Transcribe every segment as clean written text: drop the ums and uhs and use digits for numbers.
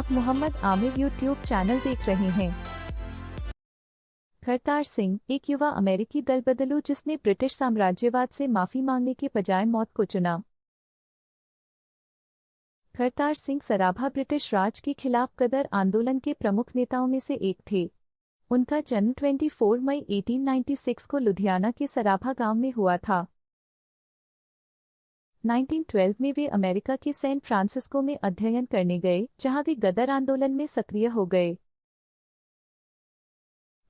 आप Mohammad Aamir YouTube channel देख रहे हैं। करतार सिंह एक युवा अमेरिकी दलबदलू जिसने ब्रिटिश साम्राज्यवाद से माफी मांगने के बजाय मौत को चुना। करतार सिंह सराभा ब्रिटिश राज के खिलाफ गदर आंदोलन के प्रमुख नेताओं में से एक थे। उनका जन्म 24 मई 1896 को लुधियाना के सराभा गांव में हुआ था। 1912 में वे अमेरिका के सैन फ्रांसिस्को में अध्ययन करने गए, जहां वे गदर आंदोलन में सक्रिय हो गए।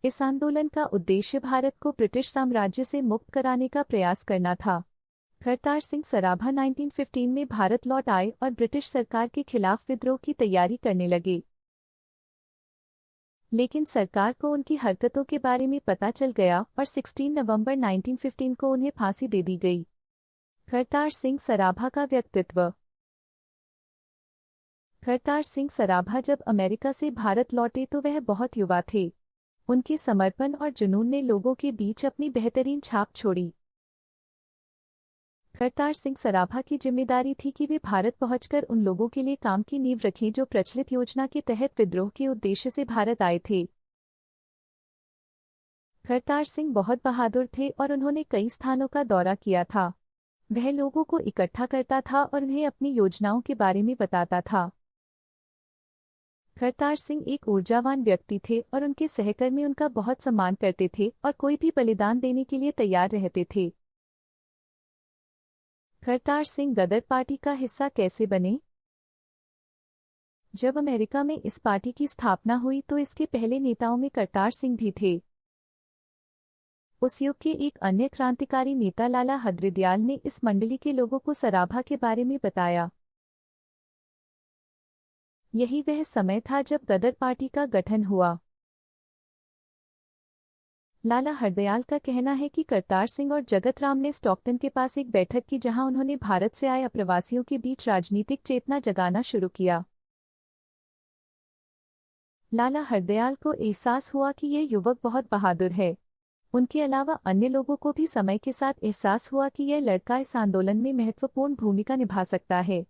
इस आंदोलन का उद्देश्य भारत को ब्रिटिश साम्राज्य से मुक्त कराने का प्रयास करना था। करतार सिंह सराभा 1915 में भारत लौट आए और ब्रिटिश सरकार के खिलाफ विद्रोह की तैयारी करने लगे, लेकिन सरकार को उनकी हरकतों के बारे में पता चल गया और 16 नवंबर 1915 को उन्हें फांसी दे दी गई। करतार सिंह सराभा का व्यक्तित्व। करतार सिंह सराभा जब अमेरिका से भारत लौटे तो वह बहुत युवा थे। उनके समर्पण और जुनून ने लोगों के बीच अपनी बेहतरीन छाप छोड़ी। करतार सिंह सराभा की जिम्मेदारी थी कि वे भारत पहुंचकर उन लोगों के लिए काम की नींव रखें जो प्रचलित योजना के तहत विद्रोह के उद्देश्य से भारत आए थे। करतार सिंह बहुत बहादुर थे और उन्होंने कई स्थानों का दौरा किया था। वह लोगों को इकट्ठा करता था और उन्हें अपनी योजनाओं के बारे में बताता था। करतार सिंह एक ऊर्जावान व्यक्ति थे और उनके सहकर्मी उनका बहुत सम्मान करते थे और कोई भी बलिदान देने के लिए तैयार रहते थे। करतार सिंह गदर पार्टी का हिस्सा कैसे बने? जब अमेरिका में इस पार्टी की स्थापना हुई तो इसके पहले नेताओं में करतार सिंह भी थे। उस युग के एक अन्य क्रांतिकारी नेता लाला हरदयाल ने इस मंडली के लोगों को सराभा के बारे में बताया। यही वह समय था जब गदर पार्टी का गठन हुआ। लाला हरदयाल का कहना है कि करतार सिंह और जगत राम ने स्टॉकटन के पास एक बैठक की, जहां उन्होंने भारत से आए अप्रवासियों के बीच राजनीतिक चेतना जगाना शुरू किया। लाला हरदयाल को एहसास हुआ कि यह युवक बहुत बहादुर है। उनके अलावा अन्य लोगों को भी समय के साथ एहसास हुआ कि यह लड़का इस आंदोलन में महत्वपूर्ण भूमिका निभा सकता है।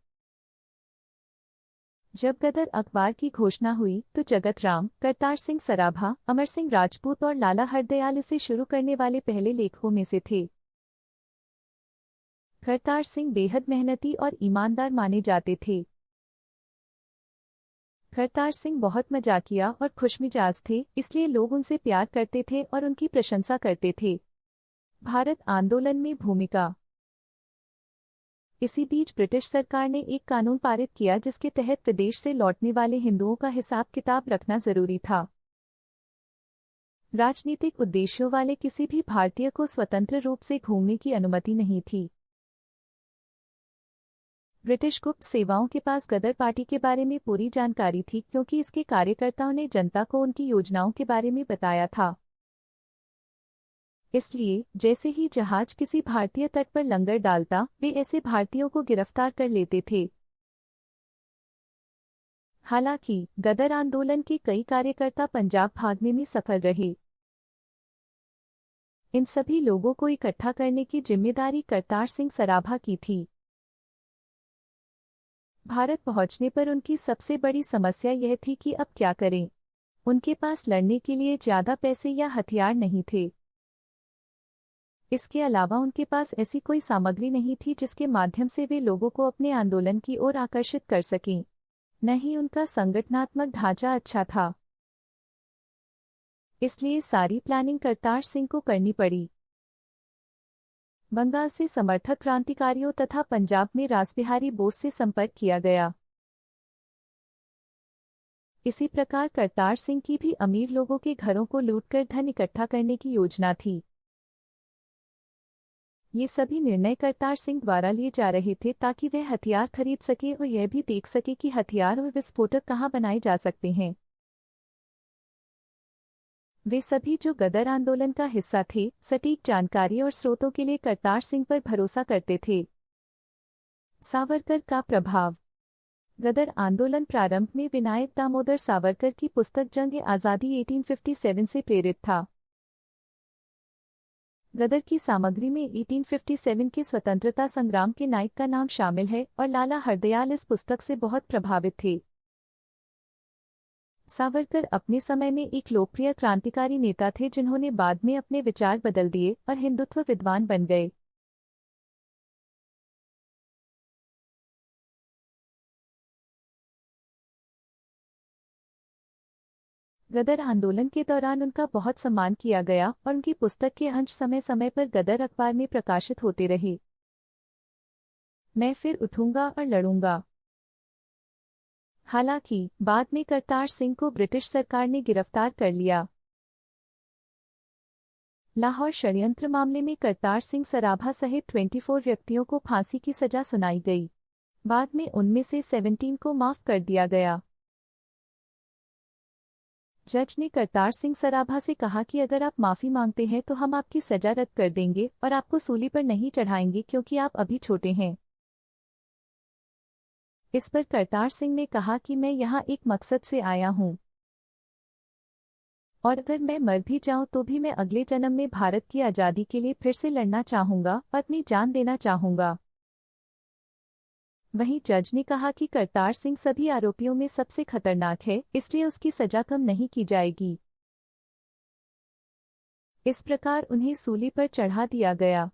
जब गदर अखबार की घोषणा हुई तो जगत राम, करतार सिंह सराभा, अमर सिंह राजपूत और लाला हरदयाल इसे शुरू करने वाले पहले लेखकों में से थे। करतार सिंह बेहद मेहनती और ईमानदार माने जाते थे। करतार सिंह बहुत मजाकिया और खुशमिजाज थे, इसलिए लोग उनसे प्यार करते थे और उनकी प्रशंसा करते थे। भारत आंदोलन में भूमिका। इसी बीच ब्रिटिश सरकार ने एक कानून पारित किया जिसके तहत विदेश से लौटने वाले हिंदुओं का हिसाब किताब रखना जरूरी था। राजनीतिक उद्देश्यों वाले किसी भी भारतीय को स्वतंत्र रूप से घूमने की अनुमति नहीं थी। ब्रिटिश गुप्त सेवाओं के पास गदर पार्टी के बारे में पूरी जानकारी थी, क्योंकि इसके कार्यकर्ताओं ने जनता को उनकी योजनाओं के बारे में बताया था। इसलिए जैसे ही जहाज किसी भारतीय तट पर लंगर डालता, वे ऐसे भारतीयों को गिरफ्तार कर लेते थे। हालांकि गदर आंदोलन के कई कार्यकर्ता पंजाब भागने में सफल रहे। इन सभी लोगों को इकट्ठा करने की जिम्मेदारी करतार सिंह सराभा की थी। भारत पहुंचने पर उनकी सबसे बड़ी समस्या यह थी कि अब क्या करें। उनके पास लड़ने के लिए ज्यादा पैसे या हथियार नहीं थे। इसके अलावा उनके पास ऐसी कोई सामग्री नहीं थी जिसके माध्यम से वे लोगों को अपने आंदोलन की ओर आकर्षित कर सकें। न ही उनका संगठनात्मक ढांचा अच्छा था। इसलिए सारी प्लानिंग करतार सिंह को करनी पड़ी। बंगाल से समर्थक क्रांतिकारियों तथा पंजाब में रासबिहारी बोस से संपर्क किया गया। इसी प्रकार करतार सिंह की भी अमीर लोगों के घरों को लूटकर धन इकट्ठा करने की योजना थी। ये सभी निर्णय करतार सिंह द्वारा लिए जा रहे थे ताकि वह हथियार खरीद सके और यह भी देख सके कि हथियार और विस्फोटक कहाँ बनाए जा सकते हैं। वे सभी जो गदर आंदोलन का हिस्सा थे, सटीक जानकारी और स्रोतों के लिए करतार सिंह पर भरोसा करते थे। सावरकर का प्रभाव। गदर आंदोलन प्रारंभ में विनायक दामोदर सावरकर की पुस्तक जंग-ए-आज़ादी 1857 से प्रेरित था। गदर की सामग्री में 1857 के स्वतंत्रता संग्राम के नायक का नाम शामिल है और लाला हरदयाल इस पुस्तक से बहुत प्रभावित थे। सावरकर अपने समय में एक लोकप्रिय क्रांतिकारी नेता थे जिन्होंने बाद में अपने विचार बदल दिए और हिंदुत्व विद्वान बन गए। गदर आंदोलन के दौरान उनका बहुत सम्मान किया गया और उनकी पुस्तक के अंश समय समय पर गदर अखबार में प्रकाशित होते रहे। मैं फिर उठूंगा और लड़ूंगा। हालांकि बाद में करतार सिंह को ब्रिटिश सरकार ने गिरफ्तार कर लिया। लाहौर षड्यंत्र मामले में करतार सिंह सराभा सहित 24 व्यक्तियों को फांसी की सजा सुनाई गई। बाद में उनमें से 17 को माफ कर दिया गया। जज ने करतार सिंह सराभा से कहा कि अगर आप माफी मांगते हैं तो हम आपकी सजा रद्द कर देंगे और आपको सूली पर नहीं चढ़ाएंगे क्योंकि आप अभी छोटे हैं। इस पर करतार सिंह ने कहा कि मैं यहाँ एक मकसद से आया हूँ और अगर मैं मर भी जाऊं तो भी मैं अगले जन्म में भारत की आज़ादी के लिए फिर से लड़ना चाहूंगा और अपनी जान देना चाहूंगा। वहीं जज ने कहा कि करतार सिंह सभी आरोपियों में सबसे खतरनाक है, इसलिए उसकी सजा कम नहीं की जाएगी। इस प्रकार उन्हें सूली पर चढ़ा दिया गया।